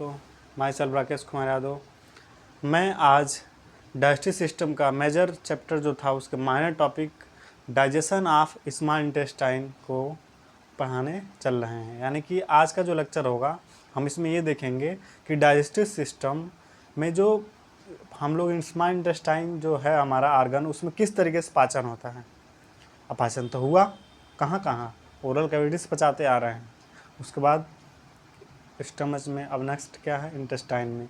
दोस्तों, my self Rakesh Kumar Yadav. मैं आज डाइजेस्टिव सिस्टम का मेजर चैप्टर जो था उसके minor topic digestion of small intestine को पढ़ाने चल रहे हैं। यानी कि आज का जो लेक्चर होगा हम इसमें ये देखेंगे कि डाइजेस्टिव सिस्टम में जो हम लोग स्मॉल इंटेस्टाइन जो है हमारा ऑर्गन, उसमें किस तरीके से पाचन होता है। अब पाचन तो हुआ कहाँ, ओरल कैविटी से पचाते आ रहे हैं, उसके बाद स्टमच में, अब नेक्स्ट क्या है, इंटेस्टाइन में।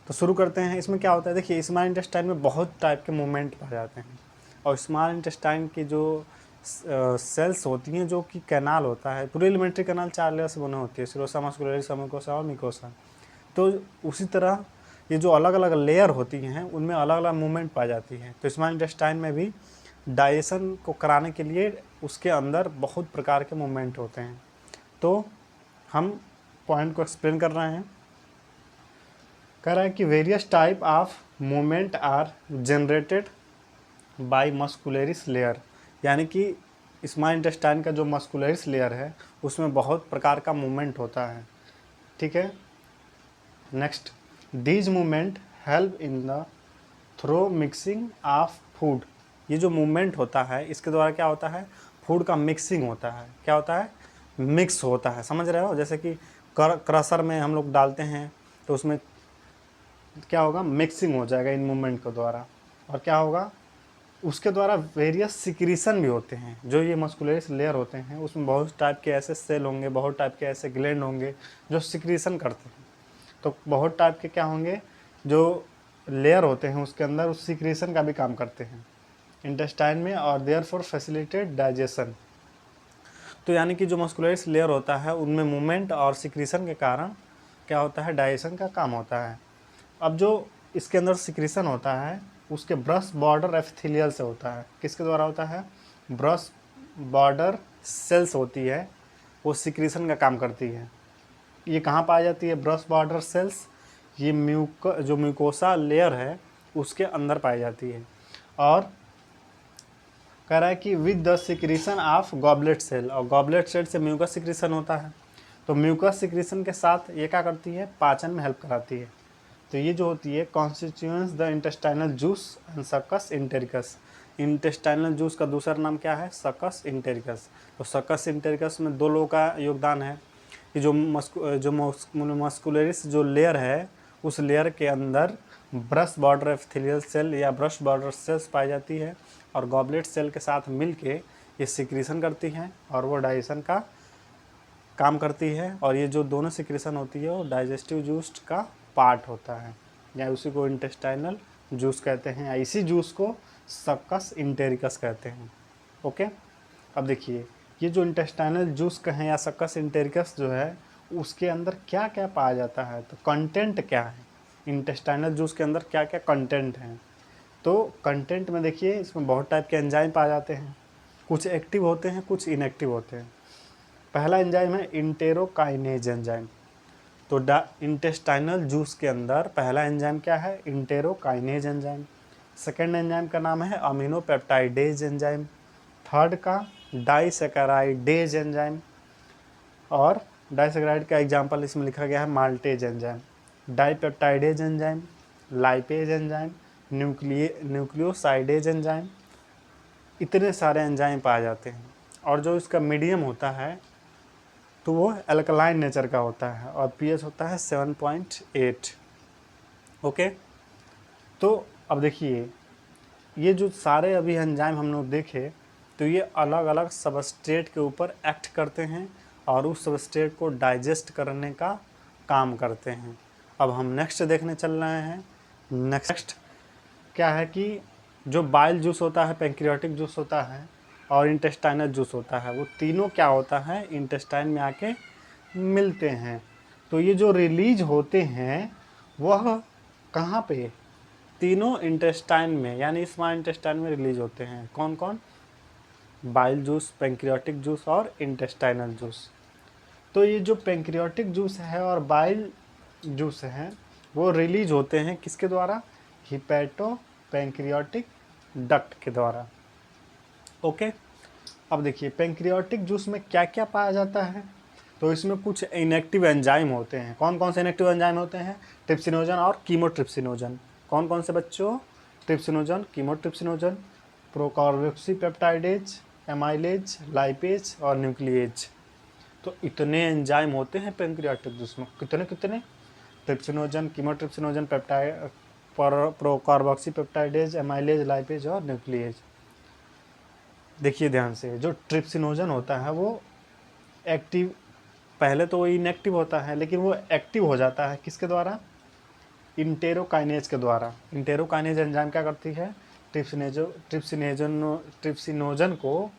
तो शुरू करते हैं। इसमें क्या होता है, देखिए स्मॉल इंटेस्टाइन में बहुत टाइप के मूवमेंट पाए जाते हैं और स्मॉल इंटेस्टाइन की जो सेल्स होती हैं, जो कि कैनाल होता है, पूरी एलिमेंट्री कैनाल 4 लेयर से बना होती है, सीरोसा, मस्कुलरिस, सबम्यूकोसा और मिकोसा। तो उसी तरह ये जो अलग अलग लेयर होती हैं उनमें अलग अलग मूवमेंट पाई जाती है। तो स्मॉल इंटेस्टाइन में भी डाइजेशन को कराने के लिए उसके अंदर बहुत प्रकार के मूवमेंट होते हैं। तो हम पॉइंट को एक्सप्लेन कर रहे हैं। कह रहा है कि various type of movement are generated by muscularis layer, यानी कि स्मॉल इंटेस्टाइन का जो मस्कुलरिस लेयर है उसमें बहुत प्रकार का मूवमेंट होता है। ठीक है, next, these movement help in the thorough mixing of food. ये जो मूवमेंट होता है इसके द्वारा क्या होता है, फूड का मिक्सिंग होता है। क्या होता है, मिक्स होता है, समझ रहे हो। जैसे कि क्रशर में हम लोग डालते हैं तो उसमें क्या होगा, मिक्सिंग हो जाएगा इन मूवमेंट के द्वारा। और क्या होगा, उसके द्वारा वेरियस सिक्रीशन भी होते हैं। जो ये मस्कुलरिस लेयर होते हैं उसमें बहुत टाइप के ऐसे सेल होंगे, बहुत टाइप के ऐसे ग्लैंड होंगे जो सिक्रीशन करते हैं। तो बहुत टाइप के क्या होंगे जो लेयर होते हैं उसके अंदर, उस सिक्रीशन का भी काम करते हैं इंटेस्टाइन में, और देयर फॉर फैसिलिटेट डाइजेशन। तो यानी कि जो मस्कुलरिस लेयर होता है उनमें मूवमेंट और सिक्रीशन के कारण क्या होता है, डाइजेशन का काम होता है। अब जो इसके अंदर सिक्रीशन होता है उसके ब्रश बॉर्डर एपिथेलियल से होता है। किसके द्वारा होता है, ब्रश बॉर्डर सेल्स होती है, वो सिक्रीशन का काम करती है। ये कहाँ पाई जाती है, ब्रश बॉर्डर सेल्स, ये जो म्यूकोसा लेयर है उसके अंदर पाई जाती है। और कह रहा है कि with the secretion of goblet cell, और गॉबलेट सेल से म्यूकस सिक्रीशन होता है। तो म्यूकस सिक्रीशन के साथ ये क्या करती है, पाचन में हेल्प कराती है। तो ये जो होती है constituents the intestinal juice and सकस इंटेरिकस। इंटेस्टाइनल जूस का दूसरा नाम क्या है, सकस इंटेरिकस। तो सकस इंटेरिकस में 2 लोगों का योगदान है कि जो मस्कुलरिस जो लेयर है उस लेयर के अंदर ब्रश बॉर्डर एपिथेलियल सेल या ब्रश बॉर्डर सेल्स पाई जाती है, और गॉबलेट सेल के साथ मिलके ये सिक्रीशन करती हैं और वो डाइजेशन का काम करती है। और ये जो दोनों सिक्रीशन होती है वो डाइजेस्टिव जूस का पार्ट होता है, या उसी को इंटेस्टाइनल जूस कहते हैं, या इसी जूस को सकस इंटेरिकस कहते हैं। ओके, अब देखिए ये जो इंटेस्टाइनल जूस कहें या सकस इंटेरिकस जो है उसके अंदर क्या क्या पाया जाता है, तो कंटेंट क्या है, इंटेस्टाइनल जूस के अंदर क्या क्या कंटेंट हैं। तो कंटेंट में देखिए इसमें बहुत टाइप के एंजाइम पाए जाते हैं, कुछ एक्टिव होते हैं कुछ इनएक्टिव होते हैं। पहला एंजाइम है इंटेरोकाइनेज एंजाइम। तो इंटेस्टाइनल जूस के अंदर पहला एंजाइम क्या है, इंटेरोकाइनेज एंजाइम। सेकेंड एंजाइम का नाम है अमीनो पेप्टाइडेज एंजाइम। थर्ड का डाइसैकेराइडेज एंजाइम, और डाइसैकेराइड का एग्जाम्पल इसमें लिखा गया है maltase enzyme. Dipeptidase enzyme, lipase enzyme, nucleosidase enzyme, इतने सारे एंजाइम पाए जाते हैं। और जो इसका मीडियम होता है तो वो अल्कलाइन नेचर का होता है और पीएच होता है 7.8। ओके, तो अब देखिए ये जो सारे अभी एंजाइम हम लोग देखे तो ये अलग अलग सबस्ट्रेट के ऊपर एक्ट करते हैं और उस सबस्ट्रेट को डाइजेस्ट करने का काम करते हैं। अब हम नेक्स्ट देखने चल रहे हैं। नेक्स्ट क्या है कि जो बाइल जूस होता है, पैंक्रियाटिक जूस होता है और इंटेस्टाइनल जूस होता है, वो तीनों क्या होता है, इंटेस्टाइन में आके मिलते हैं। तो ये जो रिलीज होते हैं वह कहाँ पे, तीनों इंटेस्टाइन में, यानी स्मॉल इंटेस्टाइन में रिलीज होते हैं। कौन कौन, बाइल जूस, पैंक्रियाटिक जूस और इंटेस्टाइनल जूस। तो ये जो पैंक्रियाटिक जूस है और बाइल जूस हैं वो रिलीज होते हैं किसके द्वारा, हिपैटो पैंक्रियाटिक डक्ट के द्वारा। ओके, अब देखिए पैंक्रियाटिक जूस में क्या क्या पाया जाता है, तो इसमें कुछ इनएक्टिव एंजाइम होते हैं। कौन कौन से इनएक्टिव एंजाइम होते हैं? ट्रिप्सिनोजन और कीमोट्रिप्सिनोजन। कौन कौन से बच्चों? ट्रिप्सिनोजन, कीमोट्रिप्सिनोजन, प्रोकार्बोक्सीपेप्टाइडेज, एमाइलेज, लाइपेज और न्यूक्लिएज। तो इतने एंजाइम होते हैं पैंक्रियाटिक जूस में। कितने कितने? Trypsinogen, chymotrypsinogen, peptide, procarboxypeptidase, amylase, lipase और न्यूक्लिएज। देखिए ध्यान से, जो ट्रिप्सिनोजन होता है वो एक्टिव, पहले तो वो इनएक्टिव होता है, लेकिन वो एक्टिव हो जाता है किसके द्वारा? इंटेरोकाइनेज के द्वारा। इंटेरोकाइनेज एंजाइम क्या करती है? ट्रिप्सिनोजन को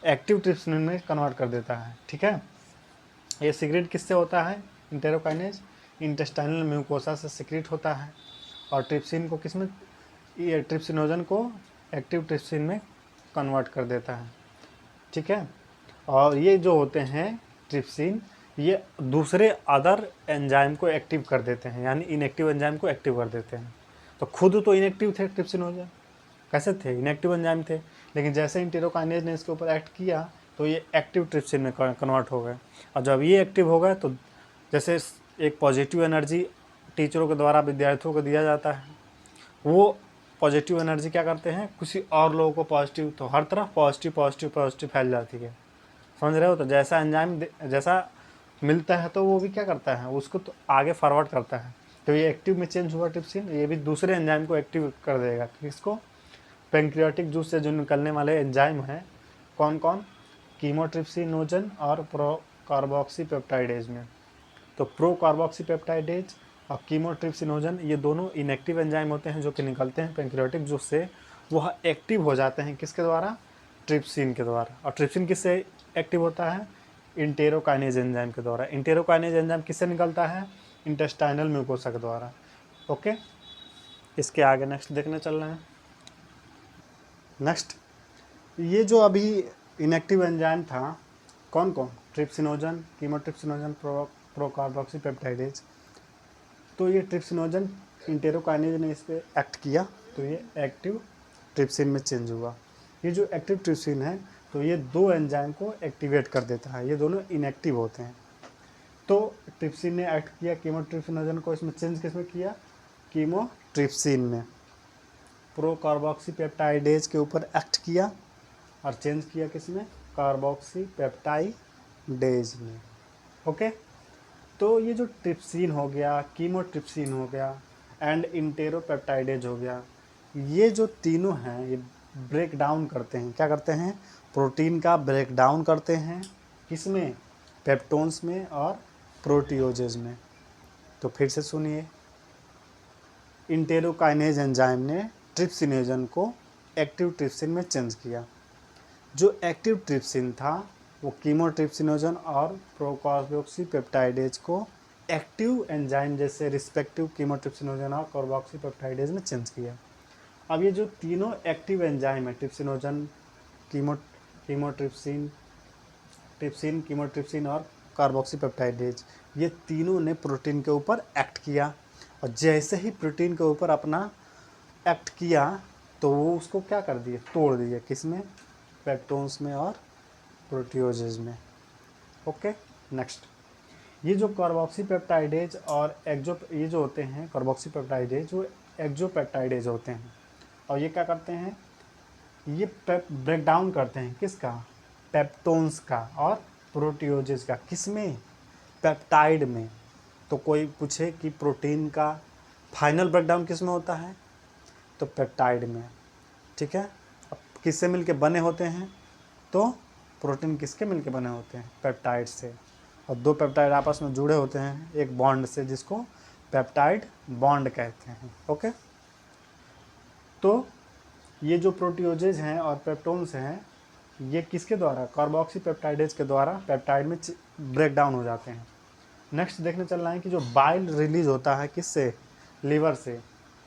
एक्टिव ट्रिप्सिन में कन्वर्ट कर देता है। ठीक है, ये सीक्रेट किससे होता है? इंटेरोकाइनेज इंटेस्टाइनल म्यूकोसा से सीक्रेट होता है। और ट्रिप्सिन को किस में? ये ट्रिप्सिनोजन को एक्टिव ट्रिप्सिन में कन्वर्ट कर देता है। ठीक है, और ये जो होते हैं ट्रिप्सिन, ये दूसरे अदर एंजाइम को एक्टिव कर देते हैं, यानी इनएक्टिव एंजाइम को एक्टिव कर देते हैं। तो खुद तो इनएक्टिव थे ट्रिप्सिनोजन, कैसे थे? इनएक्टिव एंजाइम थे, लेकिन जैसे इंटेरोकाइनेज ने इसके ऊपर एक्ट किया तो ये एक्टिव ट्रिप्सिन में कन्वर्ट हो गए। और जब ये एक्टिव हो गए तो जैसे एक पॉजिटिव एनर्जी टीचरों के द्वारा विद्यार्थियों को दिया जाता है, वो पॉजिटिव एनर्जी क्या करते हैं? किसी और लोगों को पॉजिटिव, तो हर तरफ पॉजिटिव पॉजिटिव पॉजिटिव फैल जाती है। समझ रहे हो? तो जैसा एंजाइम जैसा मिलता है तो वो भी क्या करता है? उसको तो आगे फॉरवर्ड करता है। तो ये एक्टिव में चेंज हुआ ट्रिप्सिन, ये भी दूसरे एंजाइम को एक्टिव कर देगा। किसको? पैंक्रियाटिक जूस से जो निकलने वाले एंजाइम हैं, कौन कौन? कीमोट्रिप्सिनोजन और प्रोकार्बोक्सीपेप्टाइडेज में। तो प्रोकार्बोक्सीपेप्टाइडेज और कीमोट्रिप्सिनोजन, ये दोनों इनएक्टिव एंजाइम होते हैं जो कि निकलते हैं पैंक्रियाटिक जूस से। वह एक्टिव हो जाते हैं किसके द्वारा? ट्रिप्सिन के द्वारा। और ट्रिप्सिन किससे एक्टिव होता है? इंटेरोकाइनेज एंजाइम के द्वारा। इंटेरोकाइनेज एंजाइम किससे निकलता है? इंटेस्टाइनल म्यूकोसा के द्वारा। ओके, इसके आगे नेक्स्ट देखने चल रहे हैं। नेक्स्ट, ये जो अभी इनएक्टिव एंजाइम था, कौन कौन? Trypsinogen, chymotrypsinogen, procarboxypeptidase. तो ये ट्रिप्सिनोजन, इंटेरोकाइनेज ने इस पर एक्ट किया तो ये एक्टिव ट्रिप्सिन में चेंज हुआ। ये जो एक्टिव ट्रिप्सिन है तो ये दो एंजाइम को एक्टिवेट कर देता है, ये दोनों इनएक्टिव होते हैं। तो ट्रिप्सिन ने एक्ट किया कीमोट्रिप्सिनोजन को, इसमें चेंज किसमें किया? कीमोट्रिप्सिन में। प्रोकार्बोक्सीपेप्टाइडेज के ऊपर एक्ट किया और चेंज किया किसमें? कार्बोक्सीपेप्टाइडेज में। ओके, तो ये जो ट्रिप्सिन हो गया, कीमोट्रिप्सिन हो गया एंड इंटेरोपेप्टाइडेज हो गया, ये जो तीनों हैं ये ब्रेक डाउन करते हैं। क्या करते हैं? प्रोटीन का ब्रेक डाउन करते हैं। किसमें? पेप्टोन्स में और प्रोटियोजेज में। तो फिर से सुनिए, इंटेरोकाइनेज एंजाइम ने ट्रिप्सिनोजन को एक्टिव ट्रिप्सिन में चेंज किया। जो एक्टिव ट्रिप्सिन था वो कीमोट्रिप्सिनोजन और प्रोकार्बोक्सीपेप्टाइडेज को एक्टिव एंजाइम जैसे रिस्पेक्टिव कीमोट्रिप्सिनोजन और कार्बोक्सीपेप्टाइडेज में चेंज किया। अब ये जो तीनों एक्टिव एंजाइम है, ट्रिप्सिनोजन, कीमोट्रिप्सिन और कार्बोक्सीपेप्टाइडेज, ये तीनों ने प्रोटीन के ऊपर एक्ट किया। और जैसे ही प्रोटीन के ऊपर अपना एक्ट किया तो वो उसको क्या कर दिए? तोड़ दिए। किसमें? पेप्टोन्स में और प्रोटियोजेज में। ओके, नेक्स्ट, ये जो कार्बोक्सीपेप्टाइडेज और ये जो होते हैं कार्बोक्सीपेप्टाइडेज, वो एक्सोपेप्टाइडेज होते हैं। और ये क्या करते हैं? ये ब्रेक डाउन करते हैं किसका? पेप्टोन्स का और प्रोटियोजेज का। किसमें? पेप्टाइड में। तो कोई पूछे कि प्रोटीन का फाइनल ब्रेकडाउन किस में होता है? तो पेप्टाइड में। ठीक है, अब किससे मिलके बने होते हैं? तो प्रोटीन किसके मिलके बने होते हैं? पेप्टाइड से। और दो पेप्टाइड आपस में जुड़े होते हैं एक बॉन्ड से, जिसको पेप्टाइड बॉन्ड कहते हैं। ओके, तो ये जो प्रोटियोजेज हैं और पेप्टोन्स हैं, ये किसके द्वारा? कार्बोक्सीपेप्टाइडेज के द्वारा पेप्टाइड में ब्रेक डाउन हो जाते हैं। नेक्स्ट देखने चल रहा है कि जो बाइल रिलीज होता है किससे? लीवर से।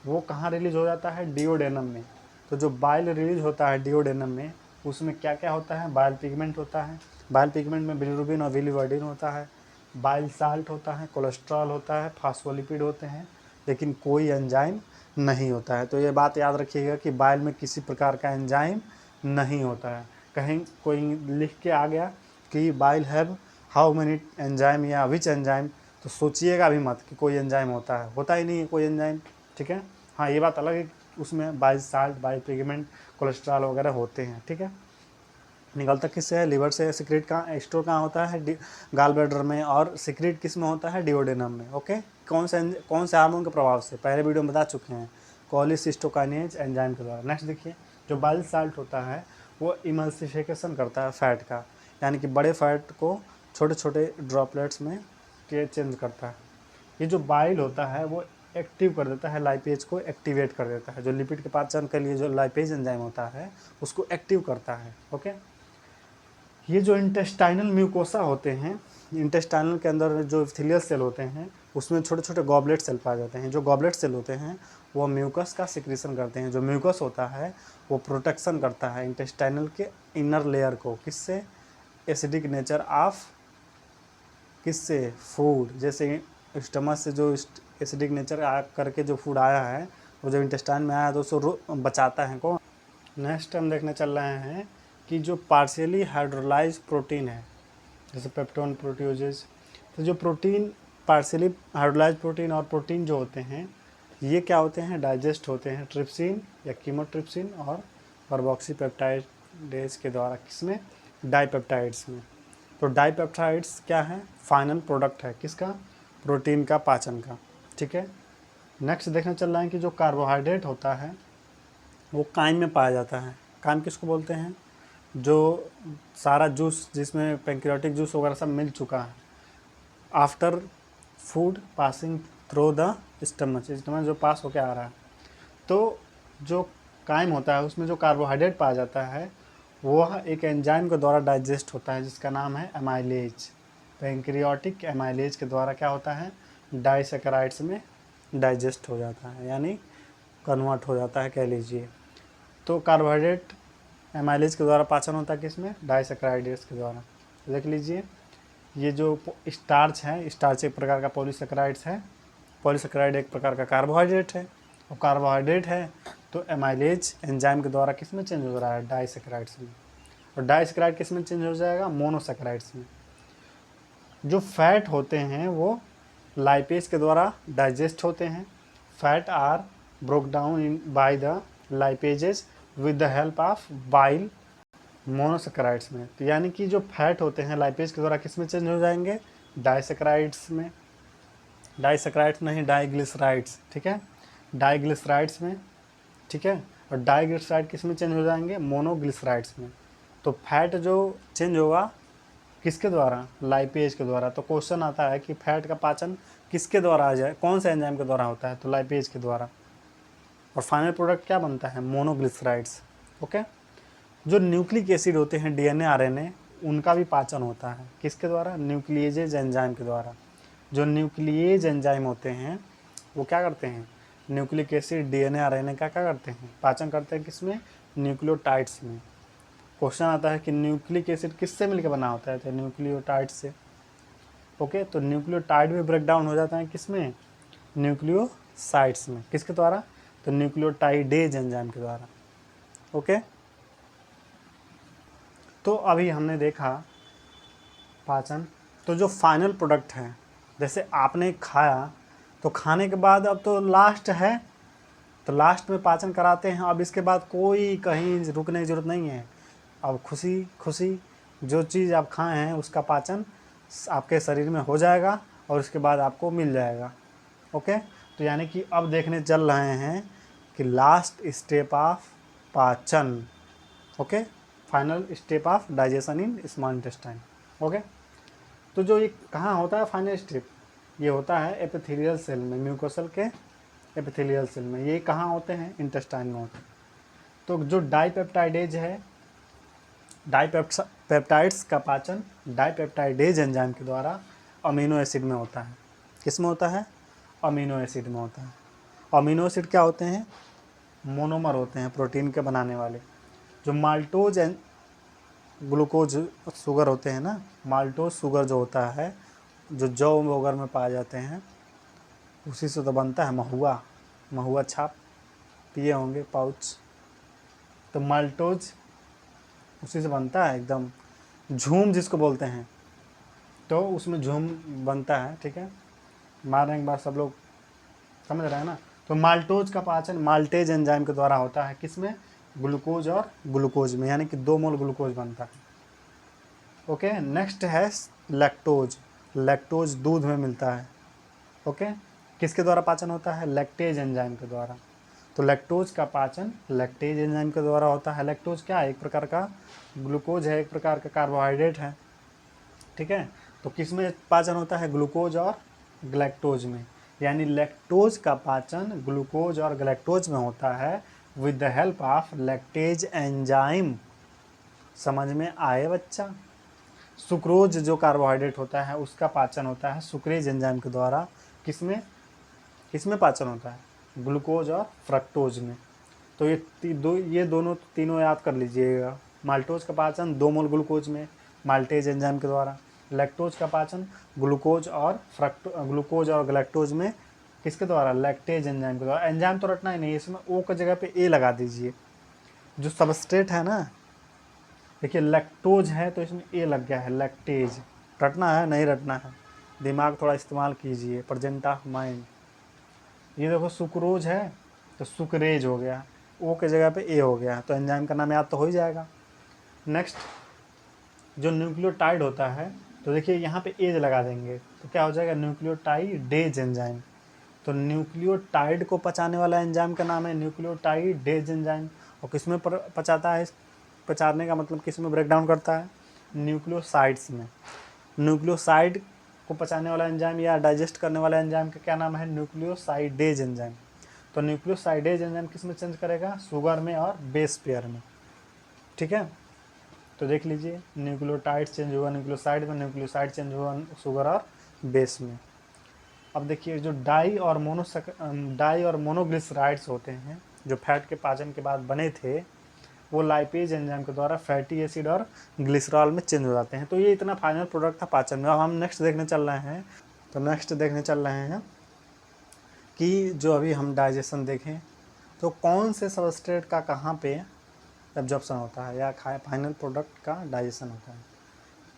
वो कहाँ रिलीज हो जाता है? डिओडेनम में। तो जो बाइल रिलीज होता है डिओडेनम में, उसमें क्या क्या होता है? बाइल पिगमेंट होता है। बाइल पिगमेंट में बिलिरुबिन और बिलिवर्डिन होता है, बाइल साल्ट होता है, कोलेस्ट्रॉल होता है, फास्फोलिपिड होते हैं, लेकिन कोई एंजाइम नहीं होता है। तो ये बात याद रखिएगा कि बाइल में किसी प्रकार का एंजाइम नहीं होता है। कहीं कोई लिख के आ गया कि bile have how many enzyme या विच एंजाइम, तो सोचिएगा भी मत कि कोई एंजाइम होता ही नहीं है कोई एंजाइम, ठीक है। हाँ ये बात अलग है, उसमें by salt, by pigment, cholesterol वगैरह होते हैं, ठीक है। निकलता किससे है, लिवर से। सिक्रेट कहाँ स्टोर कहाँ होता है, गाल ब्लैडर में। और सिक्रेट किस में होता है, डिओडेनम में। ओके, कौन से हार्मोन के प्रभाव से, पहले वीडियो में बता चुके हैं, कोलिसिस्टोकाइनेज एंजाइम के द्वारा। नेक्स्ट देखिए, जो बाइल साल्ट होता है वो इमल्सिफिकेशन करता है फैट का, यानी कि बड़े फैट को छोटे छोटे ड्रॉपलेट्स में चेंज करता है। ये जो बाइल होता है वो एक्टिव कर देता है, लाइपेज को एक्टिवेट कर देता है, जो लिपिड के पाचन के लिए जो लाइपेज एंजाइम होता है उसको एक्टिव करता है। ओके, ये जो इंटेस्टाइनल म्यूकोसा होते हैं, इंटेस्टाइनल के अंदर जो इपिथेलियल सेल होते हैं उसमें छोटे छोटे गॉबलेट सेल पाए जाते हैं। जो गॉबलेट सेल होते हैं वो म्यूकस का सिक्रीशन करते हैं। जो म्यूकस होता है वो प्रोटेक्शन करता है इंटेस्टाइनल के इनर लेयर को, किससे, एसिडिक नेचर ऑफ, किससे, फूड। जैसे स्टमक से जो एसिडिक नेचर करके जो फूड आया है वो जब इंटेस्टाइन में आया तो उसको बचाता है कौन। नेक्स्ट हम देखने चल रहे हैं कि जो पार्शियली हाइड्रोलाइज प्रोटीन है, जैसे पेप्टोन, प्रोटियोजेज, तो जो प्रोटीन पार्शियली हाइड्रोलाइज प्रोटीन और प्रोटीन जो होते हैं ये क्या होते हैं, डाइजेस्ट होते हैं ट्रिप्सिन या कीमोट्रिप्सिन और कार्बोक्सीपेप्टाइडेज के द्वारा, किसमें, डाइपेप्टाइड्स में। तो डाइपेप्टाइड्स क्या है, फाइनल प्रोडक्ट है किसका, प्रोटीन का, पाचन का, ठीक है। नेक्स्ट देखने चल रहा है कि जो कार्बोहाइड्रेट होता है वो काइम में पाया जाता है। काइम किसको बोलते हैं, जो सारा जूस जिसमें पैंक्रियाटिक जूस वगैरह सब मिल चुका है after food passing through the stomach जो पास होके आ रहा है, तो जो काइम होता है उसमें जो कार्बोहाइड्रेट पाया जाता है वह एक एंजाइम के द्वारा डाइजेस्ट होता है जिसका नाम है एमाइलेज। पैंक्रियाटिक एमाइलेज के द्वारा क्या होता है, डाइसैकेराइड्स में डाइजेस्ट हो जाता है, यानी कन्वर्ट हो जाता है कह लीजिए। तो कार्बोहाइड्रेट एमाइलेज के द्वारा पाचन होता है किसमें, डाइसैकेराइड्स के द्वारा। देख लीजिए, ये जो स्टार्च है, स्टार्च एक प्रकार का पॉलीसैकेराइड्स है, पॉलीसैकेराइड एक प्रकार का कार्बोहाइड्रेट है, और कार्बोहाइड्रेट है तो एमाइलेज एंजाइम के द्वारा किस में चेंज हो रहा है, डाइसैकेराइड्स में। और डाइसैकेराइड किस में चेंज हो जाएगा, मोनोसैकेराइड्स में। जो फैट होते हैं वो लाइपेज के द्वारा डाइजेस्ट होते हैं। Fat are broke down in by the lipases with the help of bile monosaccharides में। तो यानी कि जो फैट होते हैं लाइपेज के द्वारा किस में चेंज हो जाएंगे, डाइसैकेराइड्स में, डाइसैकेराइड्स नहीं डाइग्लिसराइड्स, ठीक है, डाइग्लिसराइड्स में, ठीक है। और डाइग्लिसराइड किस में चेंज हो जाएंगे, मोनोग्लिसराइड्स में। तो फैट जो चेंज होगा किसके द्वारा, लाइपेज के द्वारा। तो क्वेश्चन आता है कि फैट का पाचन किसके द्वारा आ जाए, कौन से एंजाइम के द्वारा होता है, तो लाइपेज के द्वारा। और फाइनल प्रोडक्ट क्या बनता है, मोनोग्लिसराइड्स। ओके, जो न्यूक्लिक एसिड होते हैं डीएनए आरएनए उनका भी पाचन होता है किसके द्वारा, न्यूक्लिएजेज एंजाइम के द्वारा। जो न्यूक्लिएज एंजाइम होते हैं वो क्या करते हैं, न्यूक्लिक एसिड डीएनए आरएनए का क्या करते हैं, पाचन करते हैं किसमें, न्यूक्लियोटाइड्स में। क्वेश्चन आता है कि न्यूक्लिक एसिड किससे मिलकर बना होता है, तो न्यूक्लियोटाइड से। ओके, तो न्यूक्लियोटाइड भी ब्रेक डाउन हो जाता है किसमें, न्यूक्लियोसाइड्स में, किसके द्वारा, तो न्यूक्लियोटाइडेज एंजाइम के द्वारा। ओके, तो अभी हमने देखा पाचन। तो जो फाइनल प्रोडक्ट है, जैसे आपने खाया तो खाने के बाद अब तो लास्ट है, तो लास्ट में पाचन कराते हैं। अब इसके बाद कोई कहीं रुकने की ज़रूरत नहीं है। अब खुशी खुशी जो चीज़ आप खाए हैं उसका पाचन आपके शरीर में हो जाएगा और उसके बाद आपको मिल जाएगा। ओके, तो यानी कि अब देखने चल रहे हैं कि लास्ट स्टेप ऑफ पाचन। Okay, final step of digestion in small intestine. Okay, तो जो ये कहाँ होता है फाइनल स्टेप, ये होता है एपिथेलियल सेल में, म्यूकोसल के एपिथेलियल सेल में। ये कहाँ होते हैं, इंटेस्टाइन में होते हैं। तो जो डाइपेप्टाइडेज है, डाइपेप्टाइड्स का पाचन डाइपेप्टाइडेज एंजाइम के द्वारा अमीनो एसिड में होता है। किस में होता है, अमीनो एसिड में होता है। अमीनो एसिड क्या होते हैं, मोनोमर होते हैं प्रोटीन के बनाने वाले। जो माल्टोज एंड ग्लूकोज शुगर होते हैं ना, माल्टोज शुगर जो होता है जो जौ वगैरह में पाए जाते हैं उसी से तो बनता है महुआ, महुआ छाप पिए होंगे पाउच, तो माल्टोज उसी से बनता है एकदम। झूम जिसको बोलते हैं, तो उसमें झूम बनता है, ठीक है। मारने के बाद सब लोग समझ रहे हैं ना। तो माल्टोज का पाचन माल्टेज एंजाइम के द्वारा होता है, किसमें, ग्लूकोज और ग्लूकोज में, यानी कि 2 मोल ग्लूकोज बनता है। ओके, नेक्स्ट है लैक्टोज। लैक्टोज दूध में मिलता है। ओके, किसके द्वारा पाचन होता है, लैक्टेज एंजाइम के द्वारा। तो लैक्टोज का पाचन लैक्टेज एंजाइम के द्वारा होता है। लैक्टोज क्या है, एक प्रकार का ग्लूकोज है, एक प्रकार का कार्बोहाइड्रेट है, ठीक है। तो किस में पाचन होता है, ग्लूकोज और ग्लैक्टोज में, यानी लैक्टोज का पाचन ग्लूकोज और ग्लैक्टोज में होता है with the help of lactase enzyme. समझ में आए बच्चा। सुक्रोज जो कार्बोहाइड्रेट होता है उसका पाचन होता है सुक्रेज एंजाइम के द्वारा। किसमें किसमें पाचन होता है, ग्लूकोज और फ्रक्टोज में। तो ये दोनों तीनों याद कर लीजिएगा। माल्टोज का पाचन 2 मोल ग्लूकोज में माल्टेज एंजाइम के द्वारा। लैक्टोज का पाचन ग्लूकोज और ग्लैक्टोज में, किसके द्वारा, लैक्टेज एंजाइम के द्वारा। एंजाइम तो रटना ही नहीं, इसमें ओ की जगह पे ए लगा दीजिए। जो सबस्ट्रेट है ना, देखिए लैक्टोज है तो इसमें ए लग गया है, लैक्टेज। रटना है नहीं रटना है, दिमाग थोड़ा इस्तेमाल कीजिए, प्रेजेंट ऑफ माइंड। ये देखो सुक्रोज है तो सुक्रेज हो गया, ओ के जगह पे ए हो गया, तो एंजाइम का नाम याद तो हो ही जाएगा। नेक्स्ट, जो न्यूक्लियोटाइड होता है, तो देखिए यहाँ पे एज लगा देंगे तो क्या हो जाएगा, न्यूक्लियोटाइडेज एंजाइम। तो न्यूक्लियोटाइड को पचाने वाला एंजाइम का नाम है न्यूक्लियोटाइडेज एंजाइम। और किस में पचाता है, पचाने का मतलब किस में ब्रेक डाउन करता है, न्यूक्लियोसाइड्स में। न्यूक्लियोसाइड को पचाने वाला एंजाइम या डाइजेस्ट करने वाला एंजाइम का क्या नाम है, न्यूक्लियोसाइडेज एंजाइम। तो न्यूक्लियोसाइडेज एंजाइम किस में चेंज करेगा, शुगर में और बेस पेयर में, ठीक है। तो देख लीजिए, न्यूक्लियोटाइड चेंज हुआ न्यूक्लियोसाइड में, न्यूक्लियोसाइड चेंज हुआ शुगर और बेस में। अब देखिए, जो डाई और मोनोग्लिसराइड्स होते हैं, जो फैट के पाचन के बाद बने थे, वो लाइपेज एंजाइम के द्वारा फैटी एसिड और ग्लिसरॉल में चेंज हो जाते हैं। तो ये इतना फाइनल प्रोडक्ट था पाचन में। अब हम नेक्स्ट देखने चल रहे हैं। तो नेक्स्ट देखने चल रहे हैं कि जो अभी हम डाइजेशन देखें, तो कौन से सबस्ट्रेट का कहाँ पे एब्जॉर्प्शन होता है या फाइनल प्रोडक्ट का डाइजेशन होता है।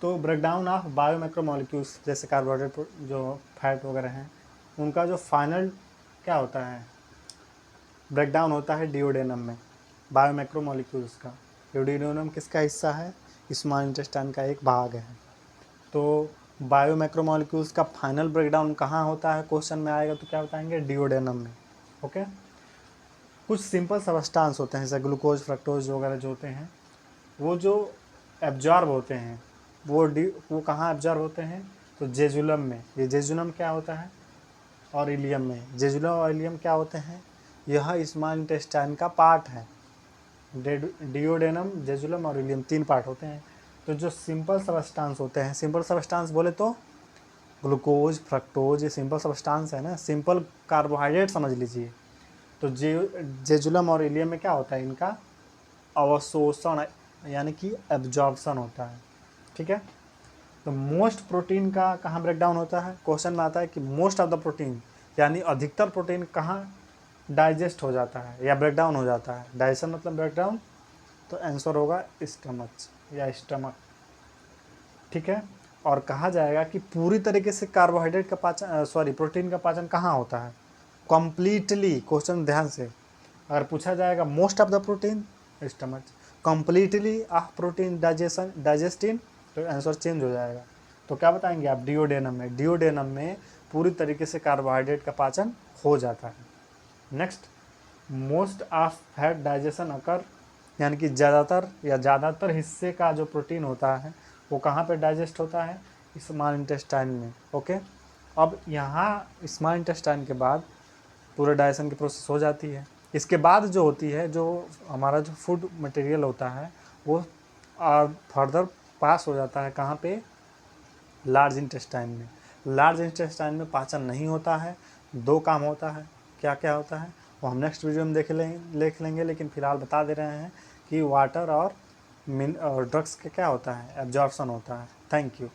तो ब्रेकडाउन ऑफ बायोमैक्रोमोलिक्यूल्स, जैसे कार्बोहाइड्रेट जो फैट वगैरह हैं, उनका जो फाइनल क्या होता है, ब्रेकडाउन होता है डिओडेनम में, बायोमैक्रोमोलिक्यूल्स का। डिओडेनम किसका हिस्सा है, स्मॉल इंटेस्टाइन का एक भाग है। तो बायोमैक्रोमोलिक्यूल्स का फाइनल ब्रेकडाउन कहाँ होता है, क्वेश्चन में आएगा तो क्या बताएंगे, डिओडेनम में। ओके, कुछ सिंपल सबस्टांस होते हैं जैसे ग्लूकोज फ्रक्टोज वगैरह जो होते हैं, वो जो एब्जॉर्ब होते हैं वो कहाँ एब्जॉर्ब होते हैं, तो जेजुलम में। ये जेजुलम क्या होता है, और इलियम में। जेजुलम और इलियम क्या होते हैं, यह स्मॉल इंटेस्टाइन का पार्ट है। डिओडेनम, जेजुलम और इलियम 3 पार्ट होते हैं। तो जो सिंपल सबस्टांस होते हैं, सिंपल सबस्टांस बोले तो ग्लूकोज फ्रक्टोज, ये सिंपल सबस्टांस है ना, सिंपल कार्बोहाइड्रेट समझ लीजिए। तो जेजुलम और इलियम में क्या होता है, इनका अवशोषण यानी कि एब्जॉर्प्शन होता है, ठीक है। तो मोस्ट प्रोटीन का कहाँ ब्रेकडाउन होता है, क्वेश्चन में आता है कि मोस्ट ऑफ द प्रोटीन, यानी अधिकतर प्रोटीन कहाँ डाइजेस्ट हो जाता है या ब्रेकडाउन हो जाता है। डाइजेशन मतलब ब्रेकडाउन, तो आंसर होगा स्टमच या स्टमक, ठीक है। और कहा जाएगा कि पूरी तरीके से कार्बोहाइड्रेट का पाचन प्रोटीन का पाचन कहाँ होता है, कम्प्लीटली। क्वेश्चन ध्यान से अगर पूछा जाएगा most of the protein, stomach, completely of protein digestion, तो आंसर चेंज हो जाएगा। तो क्या बताएंगे आप, डिओडेनम में। डिओडेनम में पूरी तरीके से कार्बोहाइड्रेट का पाचन हो जाता है। Next, most of fat digestion occur, यानी कि ज़्यादातर हिस्से का जो प्रोटीन होता है वो कहाँ पे डाइजेस्ट होता है, स्मॉल इंटेस्टाइन में। ओके, अब यहाँ स्मॉल इंटेस्टाइन के बाद पूरे डाइजेशन की प्रोसेस हो जाती है। इसके बाद जो होती है, जो हमारा जो फूड मटेरियल होता है, वो फर्दर पास हो जाता है कहाँ पे, लार्ज इंटेस्टाइन में। लार्ज इंटेस्टाइन में पाचन नहीं होता है, 2 काम होता है। क्या क्या होता है वो हम नेक्स्ट वीडियो में देख लेंगे, लेकिन फ़िलहाल बता दे रहे हैं कि वाटर और ड्रग्स का क्या होता है, एब्जॉर्प्शन होता है। Thank you.